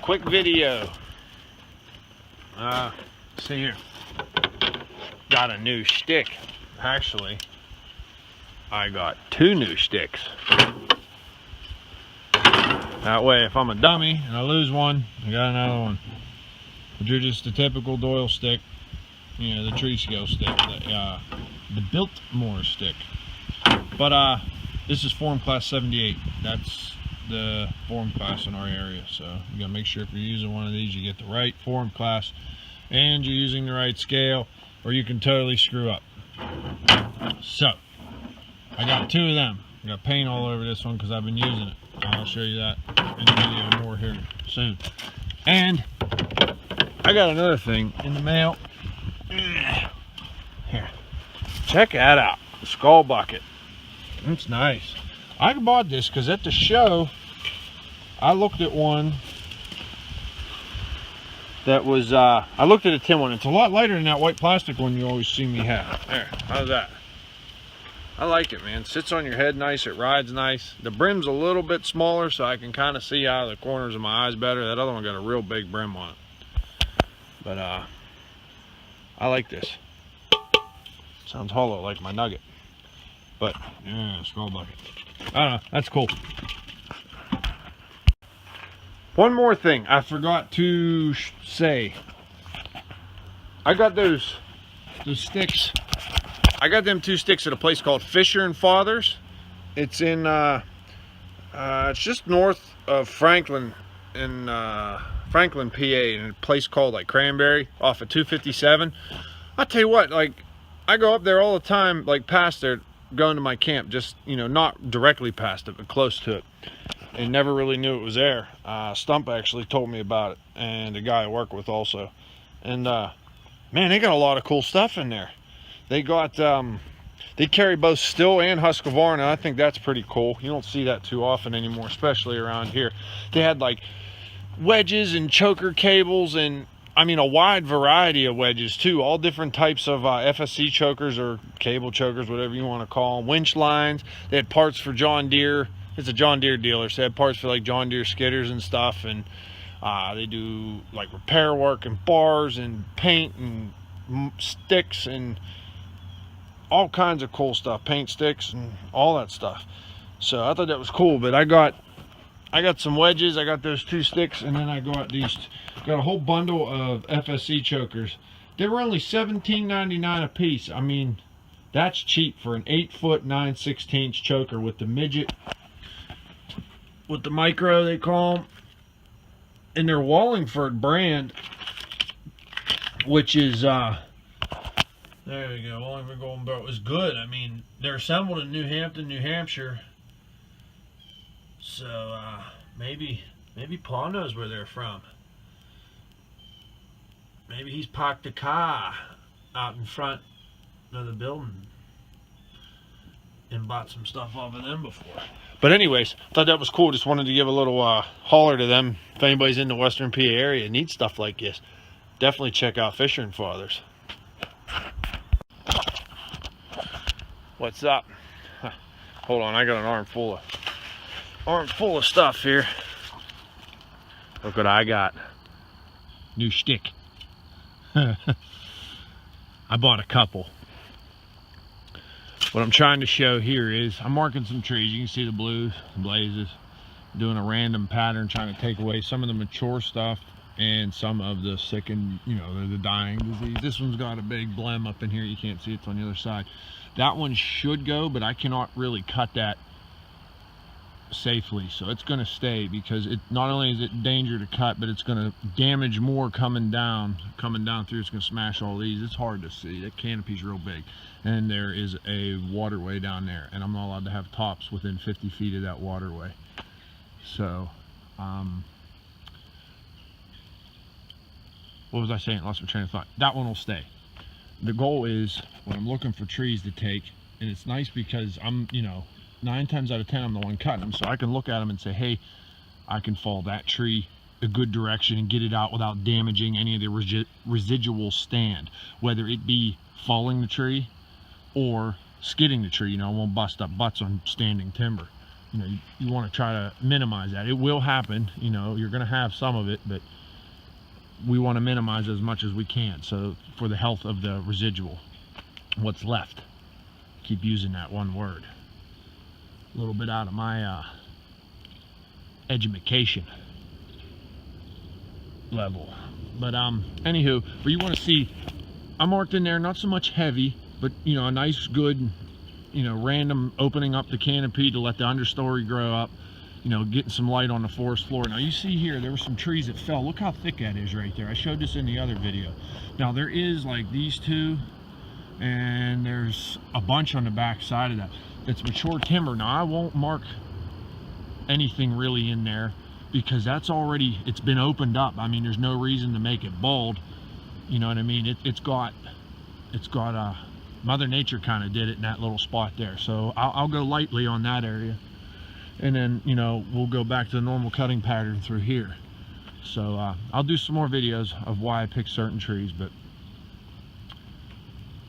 quick video. See here. Got a new stick. Actually, I got 2 new sticks. That way, if I'm a dummy and I lose one, I got another one. But you're just a typical Doyle stick. You know, the tree scale stick. The Biltmore stick. But this is form class 78. That's the form class in our area. So you gotta make sure if you're using one of these, you get the right form class and you're using the right scale, or you can totally screw up. So I got 2 of them. I got paint all over this one because I've been using it. I'll show you that in the video more here soon. And I got another thing in the mail. Here, check that out. The skull bucket. It's nice. I bought this because at the show I looked at one that was I looked at a tin one. It's a lot lighter than that white plastic one you always see me have. There, how's that? I like it, man. Sits on your head nice. It rides nice. The brim's a little bit smaller, so I can kind of see out of the corners of my eyes better. That other one got a real big brim on it. But I like this. Sounds hollow like my nugget. But yeah, skull bucket. I don't know. That's cool. One more thing I forgot to say. I got those sticks. I got them 2 sticks at a place called Fisher and Fathers. It's in it's just north of Franklin in Franklin, PA, in a place called like Cranberry off of 257. I'll tell you what, like I go up there all the time, like past there, going to my camp, just, you know, not directly past it, but close to it, and never really knew it was there. Stump actually told me about it, and the guy I work with also. And man, they got a lot of cool stuff in there. They got they carry both Still and Husqvarna. I think that's pretty cool. You don't see that too often anymore, especially around here. They had like wedges and choker cables, and I mean a wide variety of wedges too, all different types of FSC chokers or cable chokers, whatever you want to call them. Winch lines. They had parts for John Deere. It's a John Deere dealer, so they had parts for like John Deere skidders and stuff. And they do like repair work and bars and paint and sticks and all kinds of cool stuff, paint sticks and all that stuff. So I thought that was cool. But I got some wedges, I got those 2 sticks, and then I got a whole bundle of FSC chokers. They were only $17.99 a piece. I mean, that's cheap for an 8-foot 9/16 choker with the midget, with the micro they call them, and their Wallingford brand, which is there you go. Wallingford Golden Belt was good. I mean, they're assembled in New Hampton, New Hampshire. So maybe Paul knows where they're from. Maybe he's parked a car out in front of the building and bought some stuff off of them before. But anyways, thought that was cool. Just wanted to give a little holler to them. If anybody's in the Western PA area and needs stuff like this, definitely check out Fisher and Fathers. What's up? Hold on, I got an arm full of stuff here. Look what I got. New stick. I bought a couple. What I'm trying to show here is I'm marking some trees. You can see the blues, the blazes, doing a random pattern, trying to take away some of the mature stuff and some of the sick and, you know, the dying disease. This one's got a big blem up in here. You can't see it. It's on the other side. That one should go, but I cannot really cut that safely, so it's going to stay, because it not only is it danger to cut, but it's going to damage more coming down through. It's going to smash all these. It's hard to see. That canopy's real big, and there is a waterway down there, and I'm not allowed to have tops within 50 feet of that waterway. So what was I saying? Lost my train of thought. That one will stay. The goal is, when I'm looking for trees to take, and it's nice because I'm, you know, 9 times out of 10 I'm the one cutting them, so I can look at them and say, hey, I can follow that tree a good direction and get it out without damaging any of the residual stand, whether it be falling the tree or skidding the tree. You know, it won't bust up butts on standing timber. you know, you want to try to minimize that. It will happen, you know, you're going to have some of it, but we want to minimize as much as we can. So for the health of the residual, what's left. Keep using that one word. A little bit out of my edumacation level. But anywho, but you want to see, I marked in there not so much heavy, but you know, a nice good, you know, random opening up the canopy to let the understory grow up, you know, getting some light on the forest floor. Now you see here, there were some trees that fell. Look how thick that is right there. I showed this in the other video. Now there is like these two, and there's a bunch on the back side of that. It's mature timber. Now I won't mark anything really in there because that's already, it's been opened up. I mean, there's no reason to make it bald. You know what I mean? It's got Mother Nature kind of did it in that little spot there. So I'll go lightly on that area. And then, you know, we'll go back to the normal cutting pattern through here. So I'll do some more videos of why I pick certain trees, but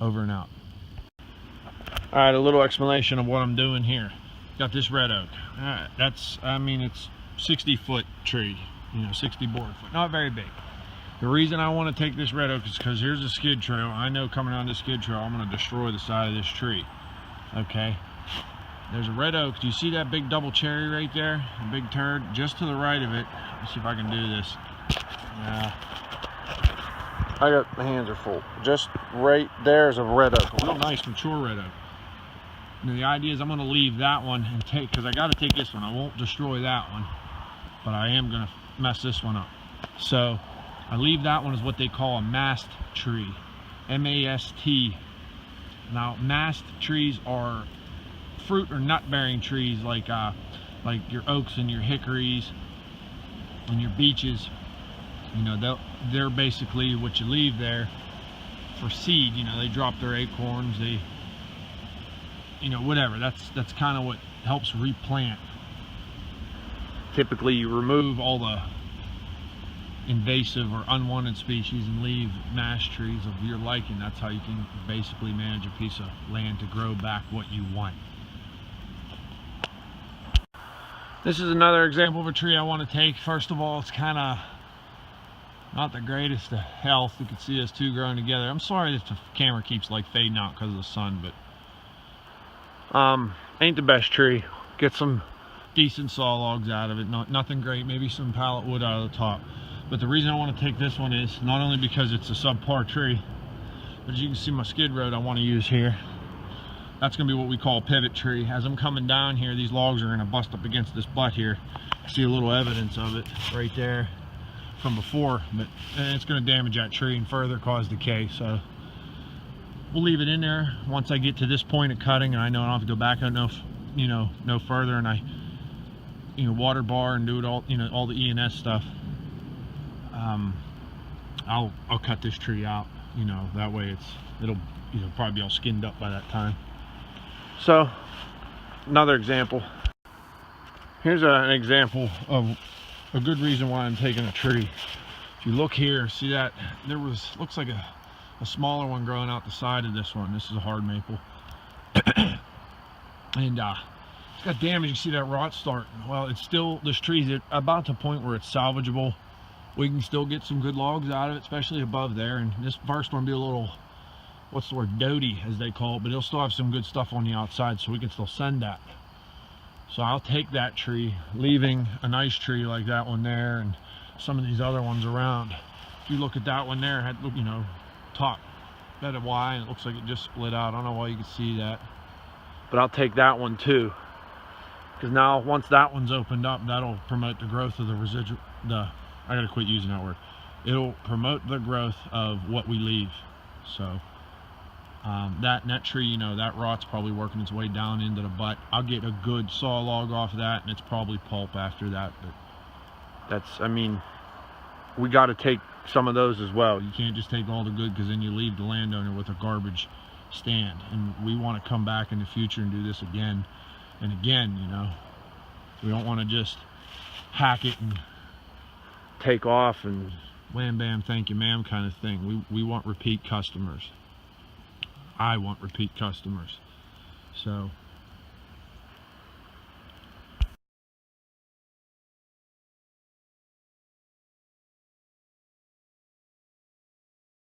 over and out. All right, a little explanation of what I'm doing here. Got this red oak. All right, that's, I mean, it's 60-foot tree, you know, 60 board foot, not very big. The reason I want to take this red oak is because here's a skid trail. I know coming on this skid trail, I'm going to destroy the side of this tree. Okay, there's a red oak. Do you see that big double cherry right there? A big turd just to the right of it. Let's see if I can do this. I got, my hands are full. Just right there's a red oak, a real nice mature red oak. Now the idea is I'm going to leave that one and take, because I got to take this one. I won't destroy that one, but I am going to mess this one up. So I leave that one as what they call a mast tree, M-A-S-T. Now mast trees are fruit or nut bearing trees like your oaks and your hickories and your beeches. You know, they're basically what you leave there for seed. You know, they drop their acorns, they, you know, whatever. That's kind of what helps replant. Typically you remove all the invasive or unwanted species and leave mast trees of your liking. That's how you can basically manage a piece of land to grow back what you want. This is another example of a tree I want to take. First of all, it's kind of not the greatest of health. You can see us two growing together. I'm sorry that the camera keeps like fading out because of the sun, but ain't the best tree. Get some decent saw logs out of it. Nothing great, maybe some pallet wood out of the top. But the reason I want to take this one is not only because it's a subpar tree, but as you can see my skid road I want to use here. That's going to be what we call a pivot tree. As I'm coming down here, these logs are going to bust up against this butt here. See a little evidence of it right there from before, but it's going to damage that tree and further cause decay. So we'll leave it in there. Once I get to this point of cutting and I know I don't have to go back no further, and I, you know, water bar and do it all, you know, all the E&S stuff, I'll cut this tree out. You know, that way it'll, you know, probably be all skinned up by that time. So another example. Here's an example of a good reason why I'm taking a tree. If you look here, see that there looks like a smaller one growing out the side of this one. This is a hard maple. And it's got damage. You see that rot starting. Well, it's still, this tree's about to the point where it's salvageable. We can still get some good logs out of it, especially above there. And this first one will be a little, what's the word, doty as they call it, but it'll still have some good stuff on the outside, so we can still send that. So I'll take that tree, leaving a nice tree like that one there and some of these other ones around. If you look at that one there, it had, you know, top bed of Y, and it looks like it just split out. I don't know why you can see that, but I'll take that one too, because now once that one's opened up, that'll promote the growth of the residual, I gotta quit using that word. It'll promote the growth of what we leave. So that tree, you know, that rot's probably working its way down into the butt. I'll get a good saw log off of that, and it's probably pulp after that. But that's, I mean, we got to take some of those as well. You can't just take all the good, because then you leave the landowner with a garbage stand. And we want to come back in the future and do this again and again. You know, we don't want to just hack it and take off and wham bam thank you ma'am kind of thing. We want repeat customers. I want repeat customers. So